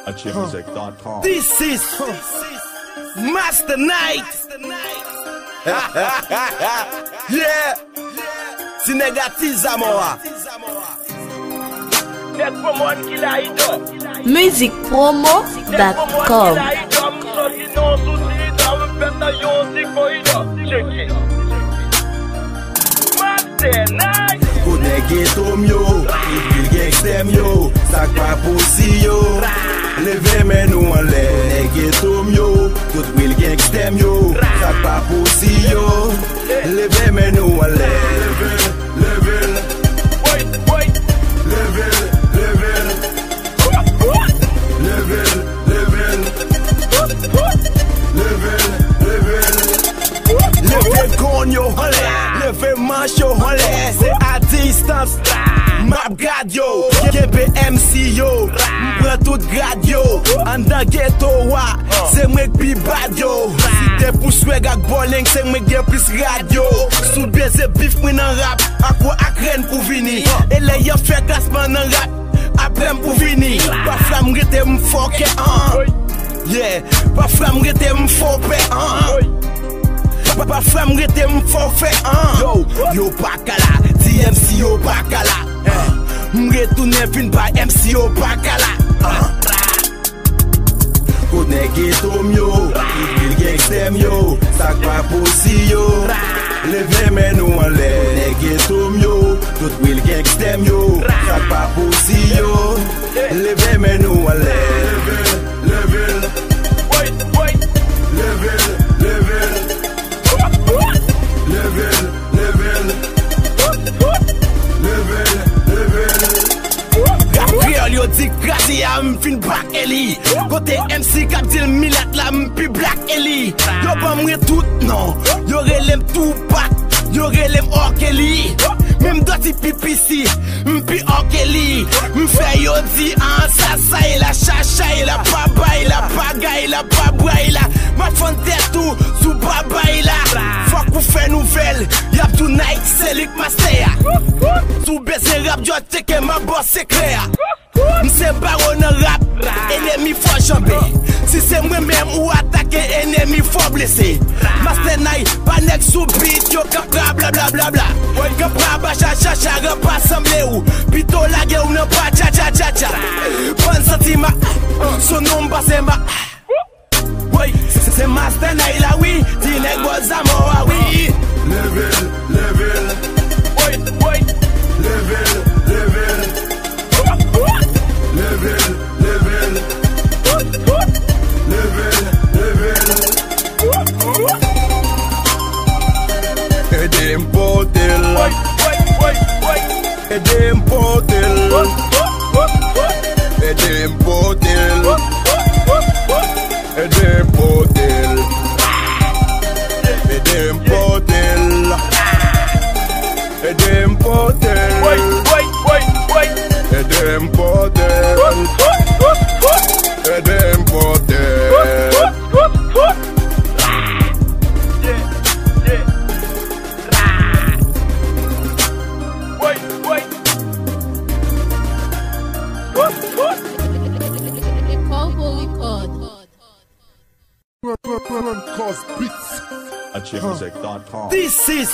AchiMusic.com. This is Master Night. Yeah. Sinegatiza moa. Musicpromo.com. Kone ghetto myo, il gangster yo, sak pa posi yo. Leve men nou an lè, ghetto myo, tout wil gangster yo, sak pa posi yo. Leve men nou an lè, level, leve kon yo an lè, leve manch yo an lè, c'est à distance. Map grad yo, kebe MC yo, mpren tout grad yo. An dan ghetto wa, se mwen pi bad yo. Si te pou swag ak bowling, se mwen gen plus radio. Sou beze bif mwen nan rap, akwa ak ren pou vini. E le yo fè klasman nan rap, aprem pou vini. Pa flam rete mfoke yeah, pa flam rete mfope pa flam rete mfofe yo bakala, DMC yo bakala. M'retounen fin by MC yo bakala. Kone ghetto myo, il gangster yo, sak pa posi yo. Leve men nou an lè, ghetto myo, tout wil gangster yo, sak pa posi yo. Leve men nou an lè, level, yo dik gradi a m'fin bak eli. Kote MC kap dil milat la m'pi black eli. Yo pa mre tout non, yo relem tout bak, yo relem orkeli. Mem doti pipisi, m'pi orkeli. M'fè yo di an sa la chacha la babay la bagay la babay la. Ma fon tetou sou babay la. Fok ou fè nouvel, yap tonight selik master. Sou beze rap yo teke ma boss sekrea. M'se baron rap, ennemi fò jambe. Si c'est moi-même ou attaquer ennemi fò blessé. Master Night, panek sou beat yo kapra bla bla bla bla. Kapra ba cha cha cha, repa semble ou. Pito lage ou nan pa cha cha cha cha. Pan sentima, son nom c'est ma. Oui, c'est Master Night la oui, Tinek Bozamo oui. Level, Edem potel, Edem potel, Edem potel, Edem potel, Edem potel, Edem potel, Edem potel, Edem potel. AchiMusic.com. This is